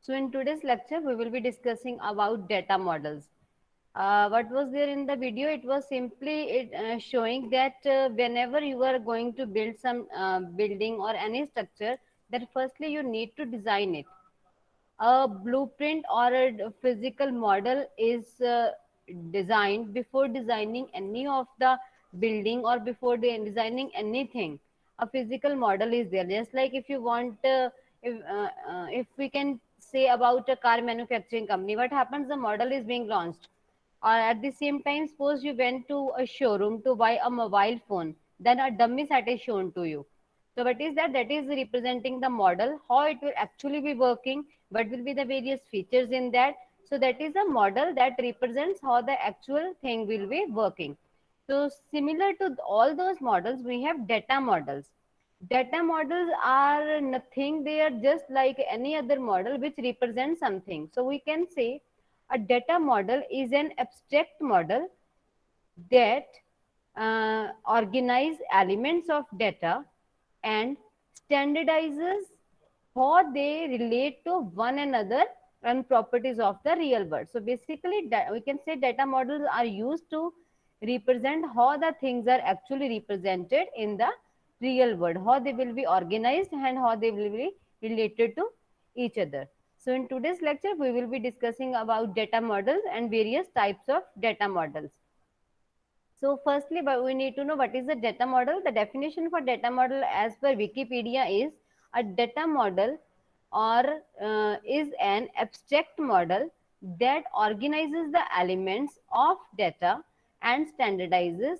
So in today's lecture, we will be discussing about data models. What was there in the video? It was simply showing that whenever you are going to build some building or any structure, that firstly you need to design it. A blueprint or a physical model is designed before designing any of the building or before designing anything. A physical model is there, just like if you want if we can say about a car manufacturing company, what happens, the model is being launched, or at the same time suppose you went to a showroom to buy a mobile phone, then a dummy set is shown to you. So what is that? That is representing the model, how it will actually be working, what will be the various features in that. So that is a model that represents how the actual thing will be working. So similar to all those models, we have data models. Data models are nothing, they are just like any other model which represents something. So we can say a data model is an abstract model that organize elements of data and standardizes how they relate to one another and properties of the real world. So basically, we can say data models are used to represent how the things are actually represented in the real world, how they will be organized and how they will be related to each other. So in today's lecture, we will be discussing about data models and various types of data models. So firstly, but we need to know what is a data model. The definition for data model as per Wikipedia is a data model or is an abstract model that organizes the elements of data and standardizes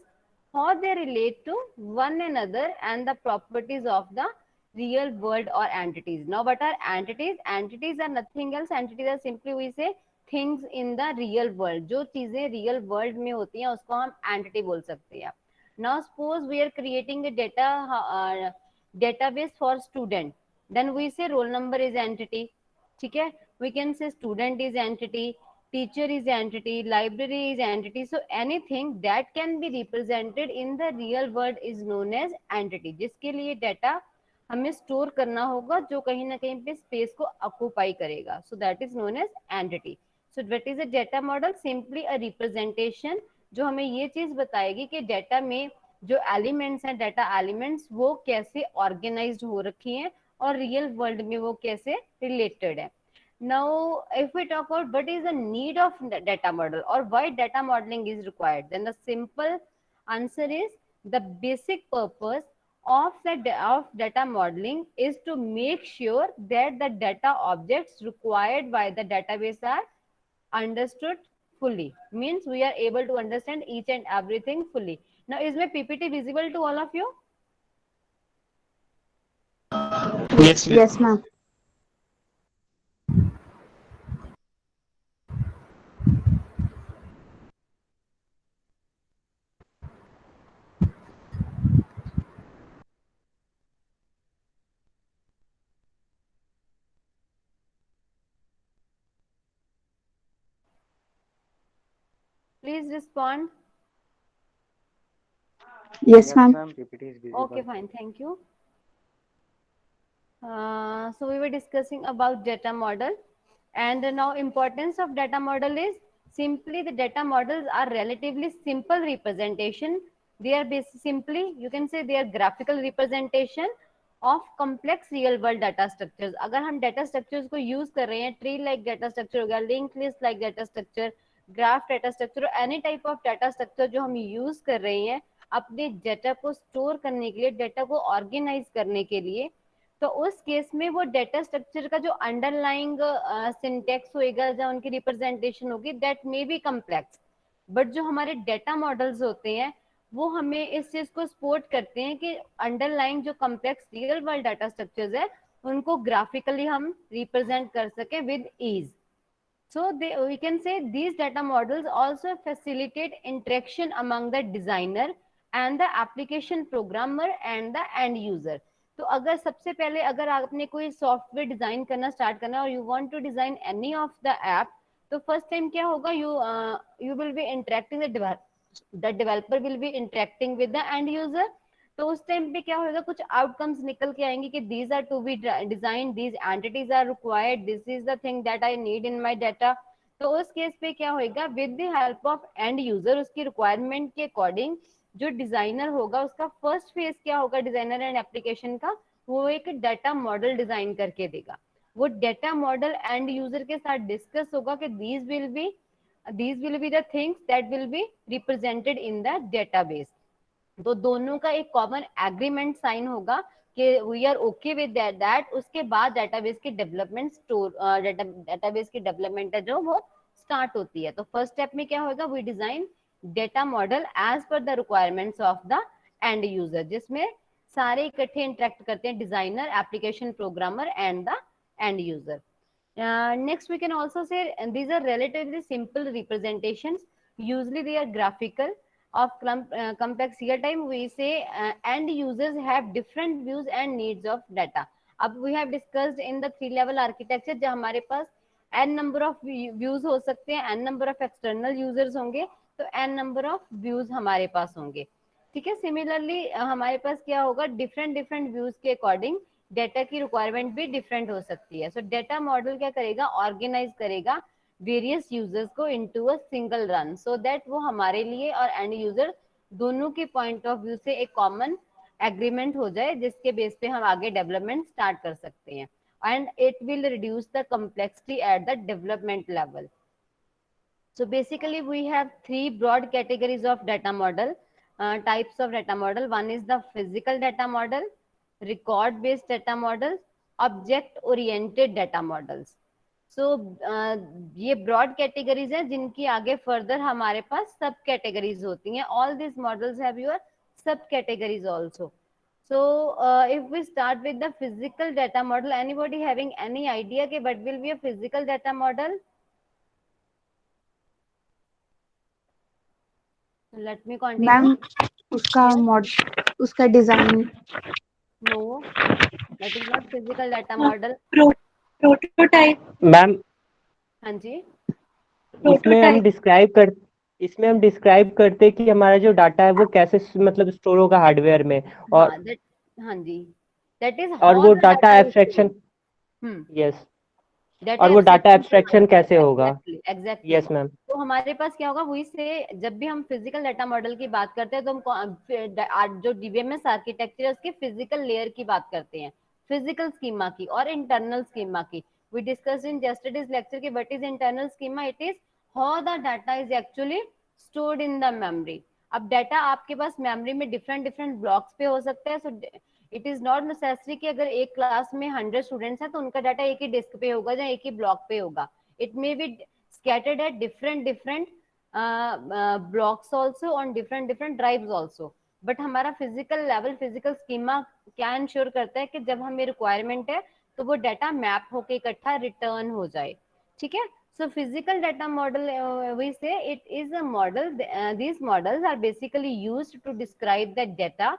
how they relate to one another and the properties of the real world or entities. Now, what are entities? Entities are nothing else. Entities are simply we say things in the real world, जो चीजें real world में होती हैं उसको हम entity बोल सकते हैं. Now suppose we are creating data database for student, then we say roll number is entity. ठीक है, we can say student is entity, teacher is entity, library is entity. So anything that can be represented in the real world is known as entity, जिसके लिए data हमें store करना होगा जो कहीं ना कहीं पे स्पेस को ऑक्यूपाई करेगा. So that is known as entity. So what is a data model? Simply a representation जो हमें ये चीज बताएगी कि डेटा में जो एलिमेंट्स हैं, डेटा एलिमेंट्स, वो कैसे ऑर्गेनाइज्ड हो रखी हैं और रियल वर्ल्ड में वो कैसे रिलेटेड है. Now, if we talk about what is the need of the data model or why data modeling is required, then the simple answer is the basic purpose of data modeling is to make sure that the data objects required by the database are understood fully. Means we are able to understand each and everything fully. Now, is my PPT visible to all of you? Yes, Yes, ma'am. Please respond. Yes, yes, ma'am. ma'am. PPT is Okay, visible. fine. Thank you. So we were discussing about data model, and now importance of data model is simply the data models are relatively simple representation. They are simply, you can say, they are graphical representation of complex real world data structures. अगर हम data structures को use कर रहे हैं, tree like data structure हो गया, linked list like data structure, graph data structure, any type of data structure जो हम use कर रहे हैं अपने data को store करने के लिए, data को organize करने के लिए, तो उस केस में वो डेटा स्ट्रक्चर का जो अंडरलाइंग सिंटेक्स होएगा, जो उनकी रिप्रेजेंटेशन होगी, that may be complex, but जो हमारे डेटा मॉडल्स होते हैं वो हमें इस चीज को सपोर्ट करते हैं कि अंडरलाइंग जो complex real world data structures है उनको ग्राफिकली हम रिप्रेजेंट कर सके with ease. So we can say these data models also facilitate interaction among the designer and the application programmer and the end user. तो अगर सबसे पहले अगर आपने कोई सॉफ्टवेयर डिजाइन करना स्टार्ट करना और you want to design any of the app, तो फर्स्ट टाइम क्या होगा, you will be interacting the developer will be interacting with the end user. तो उस टाइम पे क्या होगा, कुछ आउटकम्स निकल के आएंगे कि these are to be design, these entities are required, this is the thing that I need in my data. तो उस केस पे क्या होगा, with the help of end user, उसकी रिक्वायरमेंट के अकॉर्डिंग जो डिजाइनर होगा उसका फर्स्ट फेज क्या होगा डिजाइनर एंड एप्लीकेशन का, वो एक डाटा मॉडल डिजाइन करके देगा। वो डाटा मॉडल एंड यूजर के साथ डिस्कस होगा कि these will be the things that will be represented in the database। तो दोनों का एक कॉमन एग्रीमेंट साइन होगा कि we are okay with that. उसके बाद डेटाबेस की डेवलपमेंट डेटाबेस की डेवलपमेंट है जो वो स्टार्ट होती है। तो फर्स्ट स्टेप में क्या होगा, we design data model as per the requirements of the end user, जिसमें सारे इकट्ठे इंटरेक्ट करते हैं, designer, application programmer and the end user. Next, we can also say these are relatively simple representations. Usually, they are graphical. Of complex real time, we say end users have different views and needs of data. अब we have discussed in the 3 level architecture, जब हमारे पास n number of views हो सकते हैं, n number of external users होंगे, तो n number of views हमारे पास होंगे। ठीक है, सिमिलरली हमारे पास क्या होगा, डिफरेंट डिफरेंट व्यूज के अकॉर्डिंग डेटा की रिक्वायरमेंट भी डिफरेंट हो सकती है। सो डेटा मॉडल क्या करेगा, ऑर्गेनाइज करेगा वेरियस यूजर्स को into a single run, so that वो हमारे लिए और एंड यूजर दोनों के पॉइंट ऑफ व्यू से एक कॉमन एग्रीमेंट हो जाए, जिसके बेस पे हम आगे डेवलपमेंट स्टार्ट कर सकते हैं। And it will reduce the complexity at the development level. So basically, we have 3 broad categories of data model, types of data model. One is the physical data model, record-based data models, object-oriented data models. So ये broad categories हैं जिनकी आगे further हमारे पास sub categories होती हैं. All these models have your sub categories also. So if we start with the physical data model, anybody having any idea कि what will be a physical data model? Let me continue. Ma'am उसका उसका design No, that is not physical data model. Prototype ma'am हाँ जी, इसमें हम describe करते कि हमारा जो डाटा है वो कैसे मतलब स्टोर होगा हार्डवेयर में, और हाँ that, हाँ जी, that is और how वो the data data is abstraction, stored. Yes, data और वो डाटा एब्स्ट्रैक्शन एब्स्ट्रैक्शन कैसे होगा। एग्जैक्टली। Yes ma'am. तो हमारे पास क्या होगा, वही से जब भी हम फिजिकल डाटा मॉडल की बात करते हैं तो हम जो डीबीएमएस आर्किटेक्चर है उसके फिजिकल लेयर की बात करते हैं, फिजिकल स्कीमा की और इंटरनल स्कीमा की। We discuss in yesterday's lecture की what is internal schema, it is how the data is actually stored in the memory. अब डाटा आपके पास मेमोरी में डिफरेंट डिफरेंट ब्लॉक्स पे हो सकता है। So it is not necessary कि अगर एक क्लास में 100 स्टूडेंट्स हैं तो उनका डाटा एक ही डिस्क पे होगा या एक ही ब्लॉक पे होगा। It may be scattered at different blocks also on different drives also। But हमारा फिजिकल लेवल, फिजिकल स्कीमा क्या इंश्योर करता है कि जब हमें रिक्वायरमेंट है तो वो डाटा मैप होके इकट्ठा रिटर्न हो जाए। ठीक है, so physical data model, we say it is a model, these models are basically used to describe the data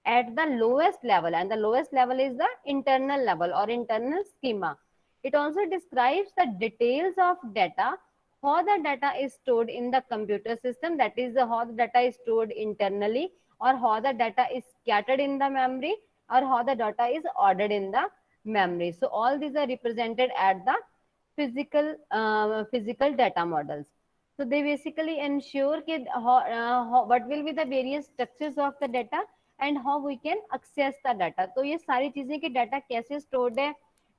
at the lowest level, and the lowest level is the internal level or internal schema. It also describes the details of data, how the data is stored in the computer system, that is how the data is stored internally, or how the data is scattered in the memory, or how the data is ordered in the memory. So all these are represented at the physical data models. So they basically ensure कि what will be the various structures of the data and how we can access the data. तो ये सारी चीजें कि data कैसे stored है,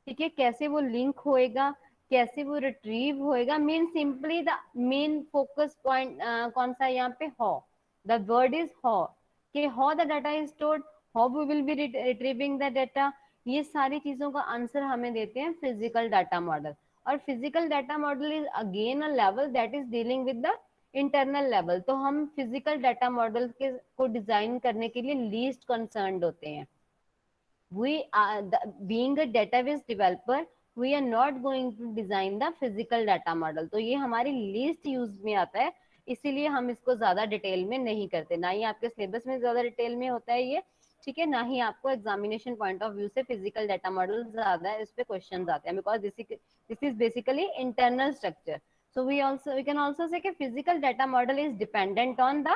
ठीक है, कैसे वो लिंक होएगा, कैसे वो रिट्रीव होएगा, mean simply the main focus point कौन सा है यहाँ पे, how, the word is how, कि how the data is stored, how we will be retrieving the data. ये सारी चीजों का आंसर हमें देते हैं फिजिकल डाटा मॉडल। और physical data model is again a level that is dealing with the internal level. तो हम फिजिकल डाटा मॉडल के को डिजाइन करने के लिए लीस्ट कंसर्न्ड होते हैं। we being a database developer, we are not going to design the physical data model। तो ये हमारी लीस्ट यूज में आता है, इसीलिए हम इसको ज्यादा डिटेल में नहीं करते, ना ही आपके सिलेबस में ज्यादा डिटेल में होता है ये, ठीक है, ना ही आपको एग्जामिनेशन पॉइंट ऑफ व्यू से फिजिकल डाटा मॉडल ज्यादा इस पे क्वेश्चन आते हैं, because this is basically internal structure. So we can also say कि physical data model is dependent on the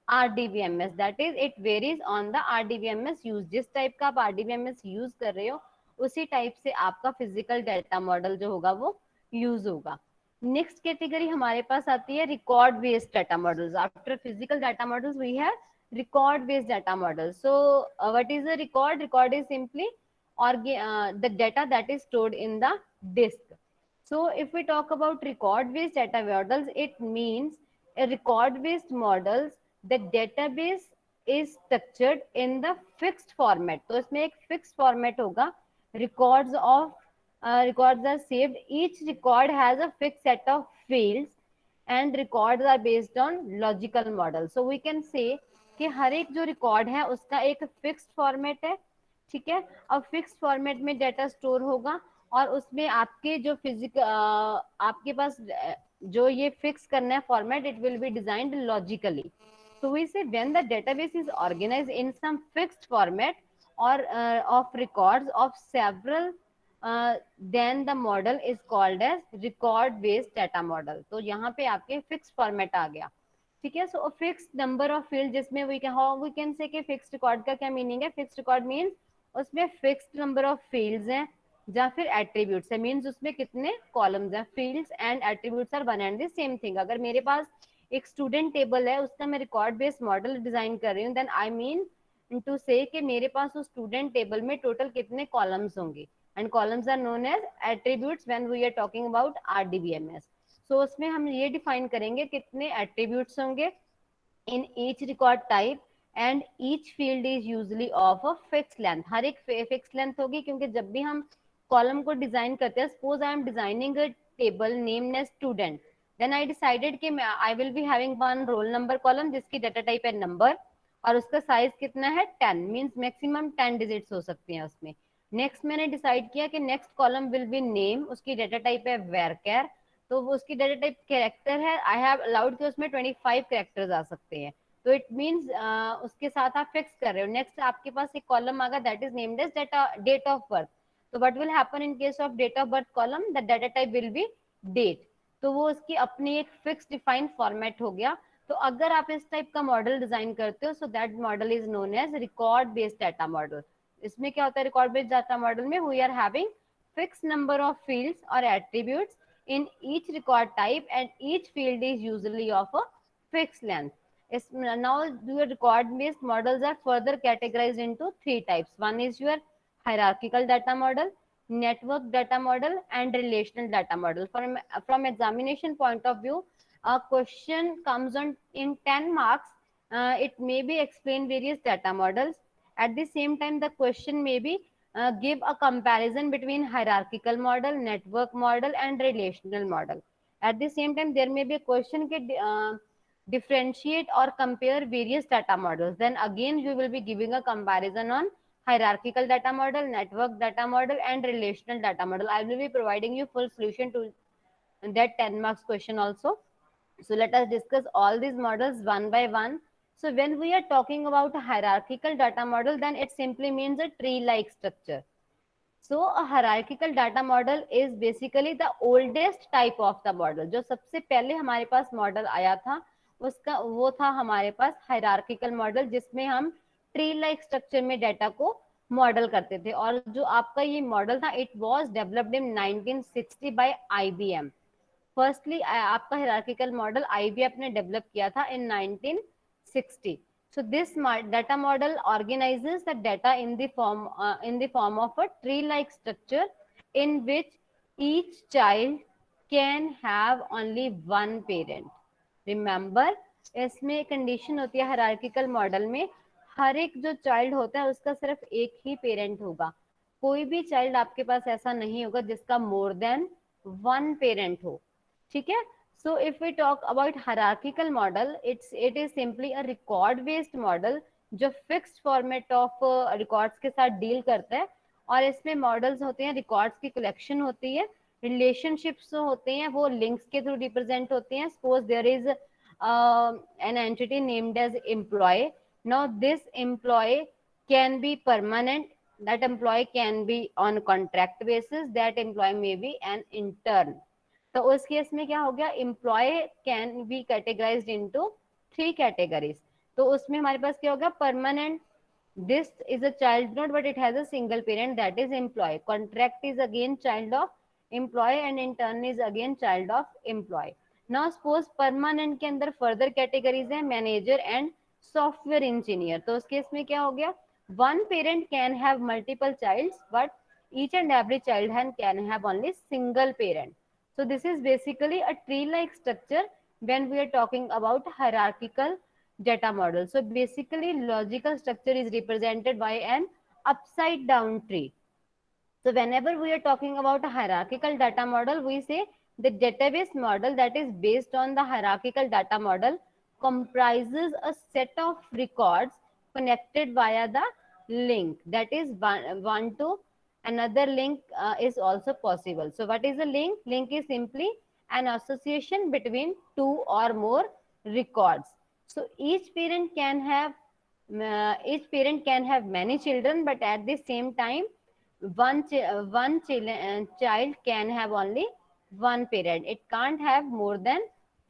RDBMS, that is it varies on the RDBMS use. जिस type का आप RDBMS use कर रहे हो उसी टाइप से आपका फिजिकल डाटा मॉडल जो होगा वो यूज होगा। नेक्स्ट कैटेगरी हमारे पास आती है record based data models. After physical data models we have record based data model. So what is a record? Record is simply the data that is stored in the disk. So if we talk about record based data models, it means a record based models, the database is structured in the fixed format. तो इसमें एक fixed format होगा, records are saved, each record has a fixed set of fields and records are based on logical model. So we can say कि हर एक जो record है उसका एक फिक्स्ड फॉर्मेट है, ठीक है। अब फिक्स्ड फॉर्मेट में डाटा स्टोर होगा और उसमें आपके जो फिजिकल आपके पास जो ये फिक्स करना है format, it will B designed logically. So we say when the database is organized in some fixed format or of records of several, then the model is called as record based data model. तो यहाँ पे आपके fixed format आ गया, ठीक है। सो fixed number of field, जिसमें we can से कि फिक्स्ड रिकॉर्ड का क्या मीनिंग है? फिक्स्ड रिकॉर्ड मींस उसमें फिक्स्ड नंबर ऑफ फील्ड्स हैं या फिर एट्रीब्यूट्स है, मींस उसमें कितने कॉलम्स हैं। Fields and attributes are one and the same थिंग। अगर मेरे पास एक स्टूडेंट टेबल है, उसका मैं रिकॉर्ड बेस्ड मॉडल डिजाइन कर रही हूँ, then I mean to say कि मेरे पास उस स्टूडेंट टेबल में टोटल कितने कॉलम्स होंगे, and columns are known as attributes when we are talking about RDBMS। So उसमें हम ये डिफाइन करेंगे कितने एट्रीब्यूट्स होंगे in each record type and each field is usually of a fix length. हर एक फिक्स लेंथ होगी, क्योंकि जब भी हम कॉलम को डिजाइन करते हैं, suppose I am designing a table named as student, then I decided कि I will be having one roll number column जिसकी डाटा टाइप है नंबर और उसका साइज कितना है 10, मींस मैक्सिमम 10 डिजिट्स हो सकती हैं उसमें। नेक्स्ट मैंने डिसाइड किया कि next column will be name, उसकी डाटा टाइप है varchar, तो वो उसकी डाटा टाइप कैरेक्टर है, आई हैव अलाउड कि उसमें 25 कैरेक्टर्स आ सकते हैं, तो इट मींस उसके साथ आप फिक्स कर रहे हो। नेक्स्ट आपके पास एक कॉलम आएगा that is named as data date of birth, तो what will happen in case of date of birth column, the data type will be date, तो वो उसकी अपनी एक फिक्स डिफाइंड फॉर्मेट हो गया। तो अगर आप इस टाइप का मॉडल डिजाइन करते हो, so that model is known as record based data model. इसमें क्या होता है? रिकॉर्ड बेस्ड डाटा मॉडल में we are having fix number of fields और attributes in each record type and each field is usually of a fixed length. Now your record based models are further categorized into three types. One is your hierarchical data model, network data model and relational data model. From examination point of view, a question comes on in 10 marks, it may be explain various data models. At the same time the question may be give a comparison between hierarchical model, network model and relational model. At the same time there may be a question that differentiate or compare various data models, then again you will be giving a comparison on hierarchical data model, network data model and relational data model. I will be providing you full solution to that 10 marks question also. So let us discuss all these models one by one. So when we are talking about a hierarchical data model, then it simply means a tree-like structure. So a hierarchical data model is basically the oldest type of the model. जो सबसे पहले हमारे पास model आया था उसका वो था हमारे पास hierarchical मॉडल, जिसमें हम tree-like structure में डाटा को मॉडल करते थे। और जो आपका ये मॉडल था, it was developed in 1960 by IBM. Firstly आपका हायरार्किकल मॉडल IBM ने डेवलप किया था इन 1960. So this data model organizes the data in the form of a tree-like structure in which each child can have only one parent. Remember, इसमें condition होती है hierarchical model में, हर एक जो child होता है उसका सिर्फ एक ही पेरेंट होगा। कोई भी चाइल्ड आपके पास ऐसा नहीं होगा जिसका मोर देन वन पेरेंट हो, ठीक है। So if we talk about hierarchical model, it is simply a record based model जो फिक्स्ड फॉर्मेट ऑफ रिकॉर्ड्स के साथ डील करता है, और इसमें मॉडल्स होते हैं, रिकॉर्ड्स की कलेक्शन होती है, रिलेशनशिप्स होते हैं वो लिंक्स के थ्रू रिप्रेजेंट होते हैं। Suppose there is an entity named as employee, now this employee can be permanent, that employee can be on contract basis, that employee may be an intern. तो उस case में क्या हो गया, employee can be categorized into 3 categories. तो उसमें हमारे पास क्या होगा, permanent, this is a child node but it has a single parent, that is employee. Contract is again child of employee and intern is again child of employee. Now suppose permanent के अंदर further categories है manager and software engineer. तो उस case में क्या हो गया, one parent can have multiple childs but each and every child can have only single parent. So this is basically a tree like structure when we are talking about hierarchical data model. So basically logical structure is represented by an upside down tree. So whenever we are talking about a hierarchical data model, we say the database model that is based on the hierarchical data model comprises a set of records connected via the link, that is one to another link is also possible. So what is a link? Link is simply an association between two or more records. So each parent can have many children, but at the same time one child can have only one parent. It can't have more than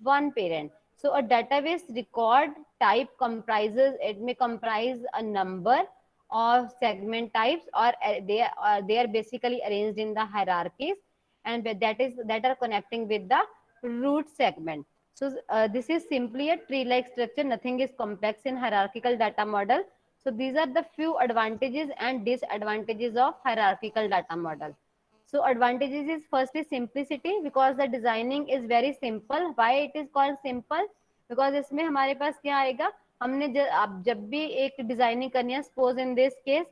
one parent. So a database record type comprises, it may comprise a number of segment types, or they are basically arranged in the hierarchies, and that are connecting with the root segment. So this is simply a tree like structure, nothing is complex in hierarchical data model. So these are the few advantages and disadvantages of hierarchical data model. So advantages is firstly simplicity, because the designing is very simple. Why it is called simple? Because इसमें हमारे पास क्या आएगा, हमने जब भी एक designing करनी है, सपोज इन दिस केस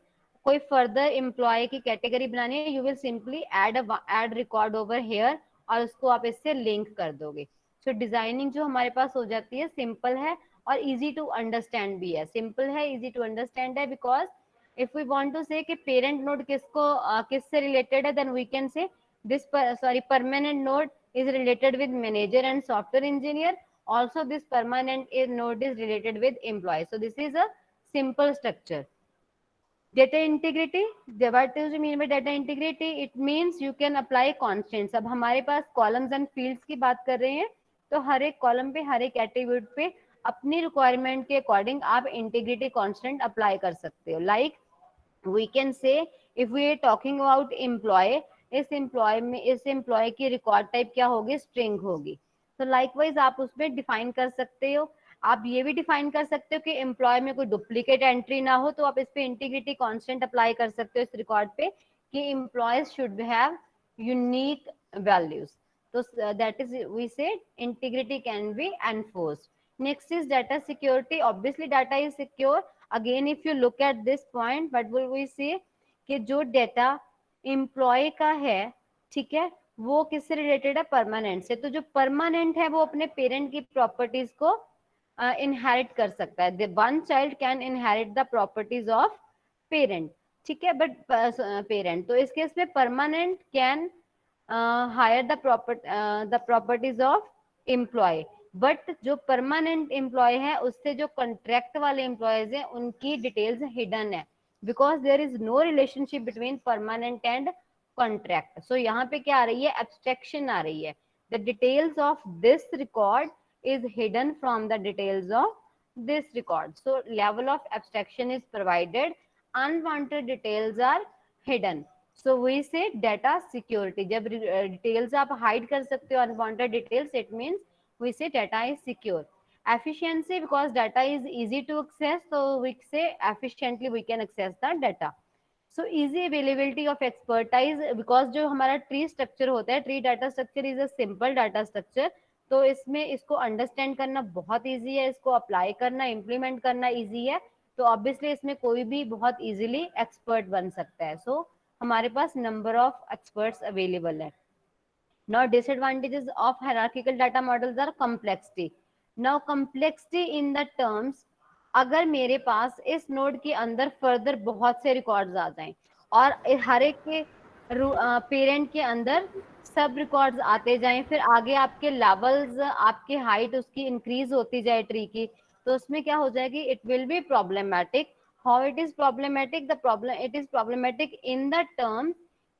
कोई फर्दर एम्प्लॉय की कैटेगरी बनानी है, you will simply add record over here और उसको आप इससे लिंक कर दोगे. सो डिजाइनिंग जो हमारे पास हो जाती है सिंपल है और इजी टू अंडरस्टैंड भी है. सिंपल है, इजी टू अंडरस्टैंड है, because if we want to say कि पेरेंट नोड किससे रिलेटेड है, then we can say this permanent node is related with manager and software engineer. Also this permanent node is related with employee. So this is a simple structure. Data integrity, what do you mean by data integrity? It means you can apply constants. अब हमारे पास columns and fields की बात कर रहे हैं, तो हर एक column पे, हर एक एट्रीब्यूट पे अपनी रिक्वायरमेंट के अकॉर्डिंग आप इंटीग्रिटी कांस्टेंट अप्लाई कर सकते हो. Like we can say if we are talking about employee, इस एम्प्लॉय की रिकॉर्ड टाइप क्या होगी, स्ट्रिंग होगी. तो लाइकवाइज आप उसमें डिफाइन कर सकते हो. आप ये भी डिफाइन कर सकते हो कि एम्प्लॉय में कोई डुप्लीकेट एंट्री ना हो, तो आप इस पे इंटीग्रिटी कांस्टेंट अप्लाई कर सकते हो इस रिकॉर्ड पे कि employees should have unique values. तो that is we say integrity can be enforced. Next is data security. Obviously data is secure. Again if you look at this point, but will we say कि जो data employ का है, ठीक है, वो किससे related है, परमानेंट से. तो जो परमानेंट है वो अपने पेरेंट की प्रॉपर्टीज को इनहेरिट कर सकता है. One child can inherit the properties of parent, ठीक है, बट पेरेंट, तो इस केस में permanent can hire the properties of employee. But जो परमानेंट एम्प्लॉय है उससे जो कॉन्ट्रैक्ट वाले एम्प्लॉयज हैं उनकी डिटेल्स हिडन है, because there is no relationship between permanent and contract. So यहाँ पे क्या आ रही है, एब्स्ट्रैक्शन आ रही है. The details of this record is hidden from the details of this record. So level of abstraction is provided, unwanted details are hidden. So we say data security. जब details आप hide कर सकते हो unwanted details, it means we say data is secure. Efficiency, because data is easy to access, so we say efficiently we can access the data. So easy availability of expertise, because जो हमारा tree structure होता है, tree data structure is a simple data structure, तो इसमें इसको understand करना बहुत easy है, इसको अप्लाई करना, इम्प्लीमेंट करना इजी है. तो ऑब्वियसली इसमें कोई भी बहुत इजीली एक्सपर्ट बन सकता है. सो हमारे पास नंबर ऑफ एक्सपर्ट्स अवेलेबल है. Now disadvantages of hierarchical data models are complexity. Now complexity in the terms, अगर मेरे पास इस नोड के अंदर फर्दर बहुत से रिकॉर्ड्स आ जाएं और हर एक के पेरेंट के अंदर सब रिकॉर्ड्स आते जाएं, फिर आगे आपके लेवल्स, आपकी हाइट उसकी इंक्रीज होती जाए ट्री की, तो उसमें क्या हो जाएगी, it will be problematic. How it is problematic, the problem it is problematic in the term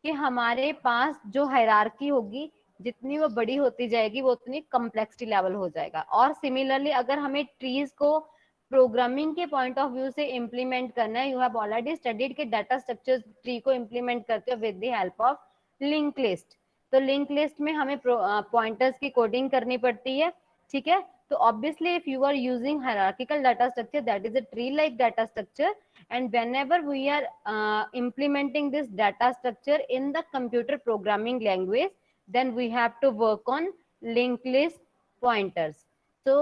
कि हमारे पास जो हायरार्की होगी जितनी वो बड़ी होती जाएगी वो उतनी कम्प्लेक्सिटी लेवल हो जाएगा. और सिमिलरली अगर हमें ट्रीज को प्रोग्रामिंग के पॉइंट ऑफ व्यू से इम्प्लीमेंट करना है, यू हैव ऑलरेडी स्टडीड के डाटा स्ट्रक्चर ट्री को इम्प्लीमेंट करते हो with the help of link list. तो लिंक लिस्ट में हमें पॉइंटर्स की कोडिंग करनी पड़ती है, ठीक है। तो obviously if you are using hierarchical data structure, that is a tree like data structure, and whenever we are implementing this data structure in the computer programming language, then we have to work on linked list pointers. So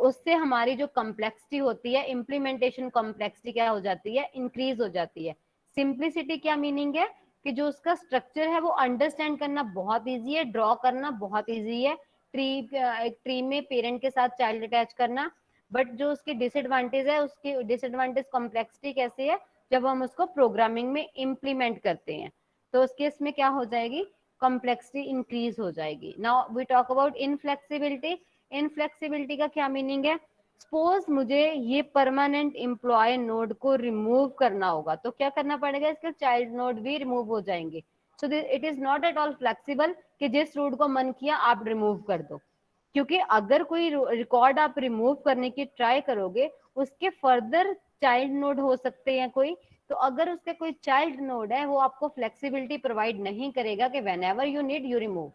उससे हमारी जो complexity होती है, implementation complexity क्या हो जाती है, increase हो जाती है। सिंप्लिसिटी क्या मीनिंग है कि जो उसका स्ट्रक्चर है वो अंडरस्टैंड करना बहुत इजी है, ड्रॉ करना बहुत इजी है, एक ट्री में पेरेंट के साथ चाइल्ड अटैच करना। बट जो उसकी डिसएडवांटेज है, उसकी डिसएडवांटेज कॉम्प्लेक्सिटी कैसी है, जब हम उसको प्रोग्रामिंग में इम्प्लीमेंट करते हैं तो उस केस में क्या हो जाएगी, कॉम्प्लेक्सिटी इंक्रीज हो जाएगी। Now we talk about inflexibility. Inflexibility का क्या मीनिंग है, सपोज मुझे ये परमानेंट एम्प्लॉय नोड को रिमूव करना होगा, तो क्या करना पड़ेगा, इसके चाइल्ड नोड भी रिमूव हो जाएंगे। सो it is not at all flexible कि जिस रूट को मन किया आप रिमूव कर दो, क्योंकि अगर कोई रिकॉर्ड आप रिमूव करने की ट्राई करोगे, उसके फर्दर चाइल्ड नोड हो सकते हैं कोई, तो अगर उसका कोई चाइल्ड नोड है वो आपको फ्लेक्सिबिलिटी प्रोवाइड नहीं करेगा कि whenever you need you remove.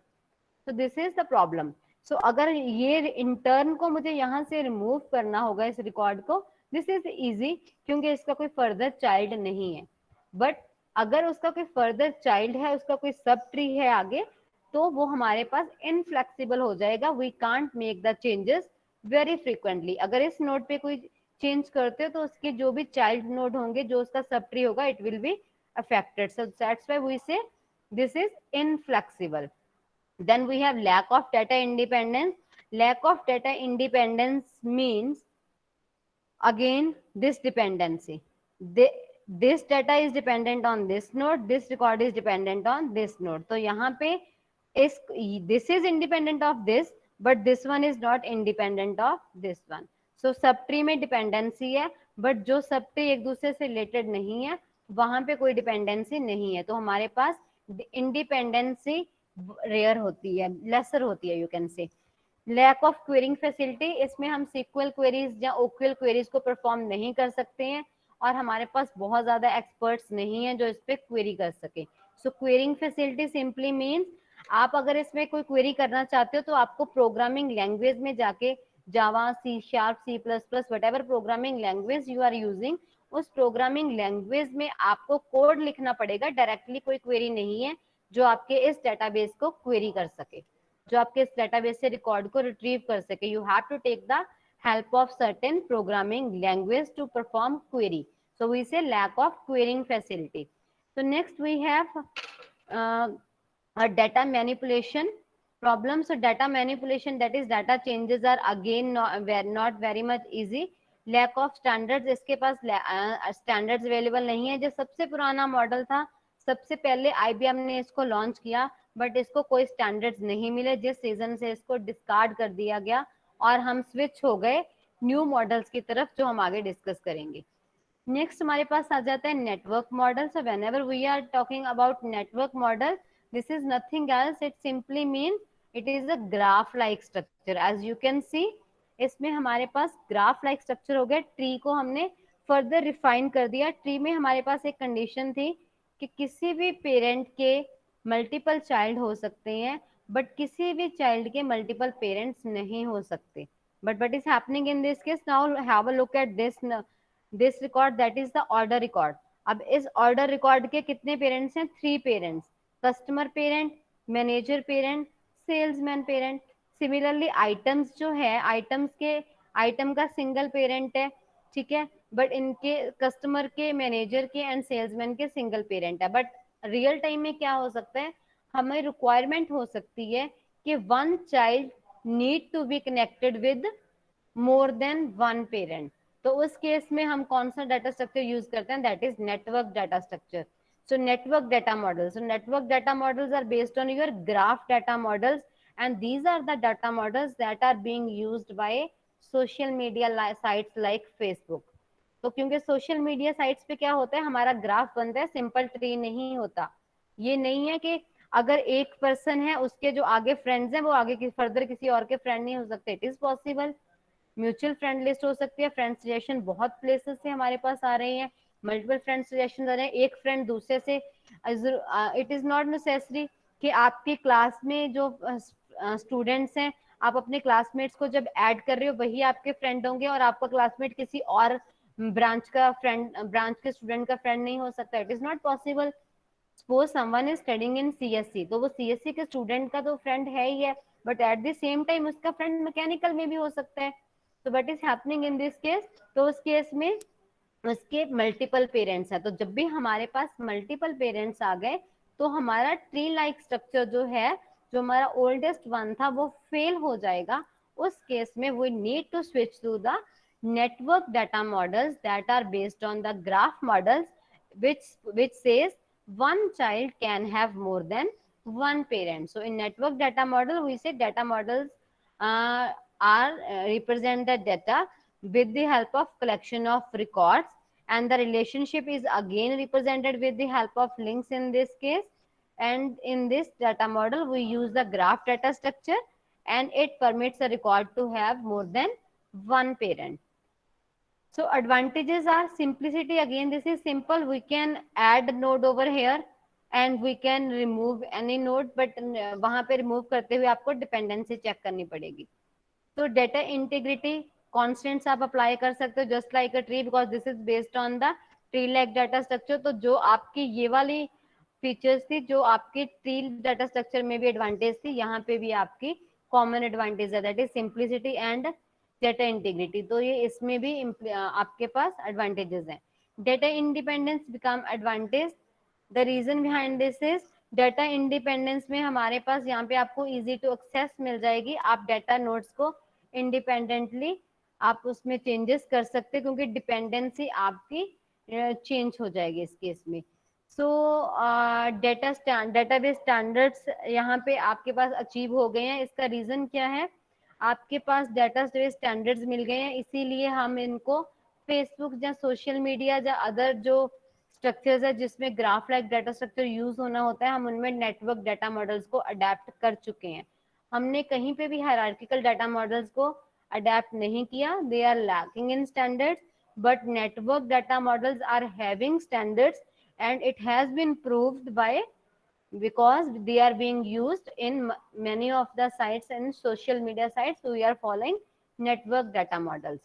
तो दिस इज द प्रॉब्लम। सो अगर ये इंटर्न को मुझे यहाँ से रिमूव करना होगा इस रिकॉर्ड को, दिस इज इजी क्योंकि इसका कोई फर्दर चाइल्ड नहीं है। बट अगर उसका कोई फर्दर चाइल्ड है, उसका कोई सब ट्री है आगे, तो वो हमारे पास इनफ्लेक्सिबल हो जाएगा, we can't make the changes very frequently. अगर इस नोड पे कोई चेंज करते हो तो उसके जो भी चाइल्ड नोड होंगे, जो उसका सब ट्री होगा, it will be affected. So that's why we say this is inflexible. Then we have lack of data independence. Lack of data independence means again this dependency. This data is dependent on this node, this record is dependent on this node. तो यहाँ पे इस this is independent of this, but this one is not independent of this one. So subtree में dependency है, but जो subtree एक दूसरे से related नहीं है, वहां पे कोई dependency नहीं है, तो हमारे पास independency रेयर होती है, लेसर होती है, you can say. Lack of querying facility, इसमें हम सीक्वल क्वेरीज या ओक्यूएल क्वेरीज को परफॉर्म नहीं कर सकते हैं और हमारे पास बहुत ज्यादा एक्सपर्ट्स नहीं है जो इस पे क्वेरी कर सके। सो क्वेरिंग फैसिलिटी सिंपली मींस आप अगर इसमें कोई क्वेरी करना चाहते हो तो आपको प्रोग्रामिंग लैंग्वेज में जाके Java, C sharp, C plus plus, what programming language you are using, उस प्रोग्रामिंग लैंग्वेज में आपको कोड लिखना पड़ेगा। डायरेक्टली कोई क्वेरी नहीं है जो आपके इस डेटाबेस को क्वेरी कर सके, जो आपके इस डेटाबेस से रिकॉर्ड को रिट्रीव कर सके। You have to take the help of certain programming language to perform query, so we say lack of querying facility. So next we have a data manipulation problem. So data manipulation, that is data changes are again not very much easy. lack of standards, इसके पास standards available नहीं है। जो सबसे पुराना model था, सबसे पहले IBM ने इसको लॉन्च किया, बट इसको कोई स्टैंडर्ड्स नहीं मिले, जिस रीजन से इसको डिस्कार्ड कर दिया गया और हम स्विच हो गए न्यू मॉडल्स की तरफ, जो हम आगे डिस्कस करेंगे। नेक्स्ट हमारे पास आ जाता है network model. So whenever we are talking about network model, this is nothing else, it simply mean it is a graph like structure. As you can see, इसमें हमारे पास ग्राफ लाइक स्ट्रक्चर हो गया। Tree को हमने further refine कर दिया। Tree में हमारे पास एक कंडीशन थी कि किसी भी पेरेंट के मल्टीपल चाइल्ड हो सकते हैं, बट किसी भी चाइल्ड के मल्टीपल पेरेंट्स नहीं हो सकते। But what is happening in this case? Now have a look at this record, that is the order record. अब इस ऑर्डर रिकॉर्ड के कितने पेरेंट्स हैं? 3 parents, customer parent, manager parent, salesman parent. Similarly items जो है, item का single parent है, ठीक है, बट इनके कस्टमर के, मैनेजर के एंड सेल्समैन के सिंगल पेरेंट है। बट रियल टाइम में क्या हो सकता है, हमें रिक्वायरमेंट हो सकती है कि one child need to be connected with more than one parent. तो उस केस में हम कौन सा डाटा स्ट्रक्चर यूज करते हैं? That is network data structure. So network data model, so network data models are based on your graph data models, and these are the data models that are being used by social media sites like Facebook. तो क्योंकि social media sites पे क्या होता है, हमारा graph बनता है, simple tree नहीं होता। ये नहीं है कि अगर एक पर्सन है उसके जो आगे फ्रेंड्स हैं वो आगे फर्दर किसी और के फ्रेंड नहीं हो सकते। It is possible, mutual friend list हो सकती है, फ्रेंड सजेशन बहुत प्लेसेस से हमारे पास आ रही है, मल्टीपल फ्रेंड सजेशन आ रहे हैं, एक फ्रेंड दूसरे से। इट इज नॉट नेसेसरी कि आपके क्लास में जो स्टूडेंट्स हैं, आप अपने क्लासमेट्स को जब ऐड कर रहे हो वही आपके फ्रेंड होंगे, और आपका क्लासमेट किसी और ब्रांच का फ्रेंड, ब्रांच के स्टूडेंट का फ्रेंड नहीं हो सकता। It is not possible. Suppose someone is studying in CSC, तो वो सीएससी के स्टूडेंट का तो फ्रेंड है ही है, but at the same time उसका फ्रेंड मैकेनिकल में भी हो सकता है। तो what is happening in this case, तो उस केस में उसके मल्टीपल पेरेंट्स है। तो जब भी हमारे पास मल्टीपल पेरेंट्स आ गए तो हमारा ट्री लाइक स्ट्रक्चर जो है, जो हमारा ओल्डेस्ट वन था, वो फेल हो जाएगा। उस केस में we need to switch to the network data models that are based on the graph models, which says one child can have more than one parent. So in network data model, we say data models represent the data with the help of collection of records, and the relationship is again represented with the help of links in this case. And in this data model we use the graph data structure, and it permits a record to have more than one parent. So advantages are simplicity. Again, this is simple. We can add node over here and we can remove any node, but वहां पे remove करते हुए आपको dependency check करनी पड़ेगी. तो data integrity constants आप apply कर सकते हो just like a tree, because this is based on the tree like data structure. तो जो आपकी ये वाली फीचर्स थी, जो आपके ट्री डाटा स्ट्रक्चर में भी एडवांटेज थी, यहाँ पे भी आपकी कॉमन एडवांटेज है, that is simplicity and data integrity. तो ये इसमें भी आपके पास एडवांटेजेस हैं। Data independence become advantage. The reason behind this is data independence में हमारे पास यहाँ पे आपको इजी टू एक्सेस मिल जाएगी। आप डेटा नोड्स को इंडिपेंडेंटली आप उसमें चेंजेस कर सकते हैं, क्योंकि डिपेंडेंसी आपकी चेंज हो जाएगी इस केस में। सो डेटाबेस स्टैंडर्ड्स यहाँ पे आपके पास अचीव हो गए हैं। इसका रीजन क्या है, आपके पास डेटाबेस स्टैंडर्ड्स मिल गए हैं, इसीलिए हम इनको फेसबुक या सोशल मीडिया या अदर जो स्ट्रक्चर्स है जिसमें graph like data structure use होना होता है, हम उनमें नेटवर्क डाटा मॉडल्स को अडेप्ट कर चुके हैं। हमने कहीं पे भी हायरार्किकल डाटा मॉडल्स को अडेप्ट नहीं किया, they are lacking in standards, but network data models are having standards, and it has been proved by, because they are being used in many of the sites and social media sites. So we are following network data models.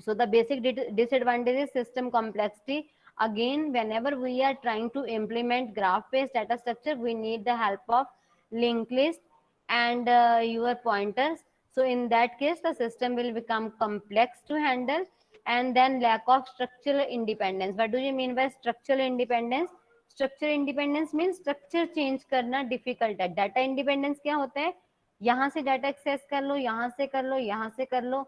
So the basic disadvantage is system complexity. Again, whenever we are trying to implement graph based data structure, we need the help of linked list and your pointers. So in that case the system will become complex to handle. And then lack of structural independence. What do you mean by structural independence? Structural independence means structure change करना difficult है। Data independence क्या होता है, यहाँ से data access कर लो, यहाँ से कर लो, यहाँ से कर लो,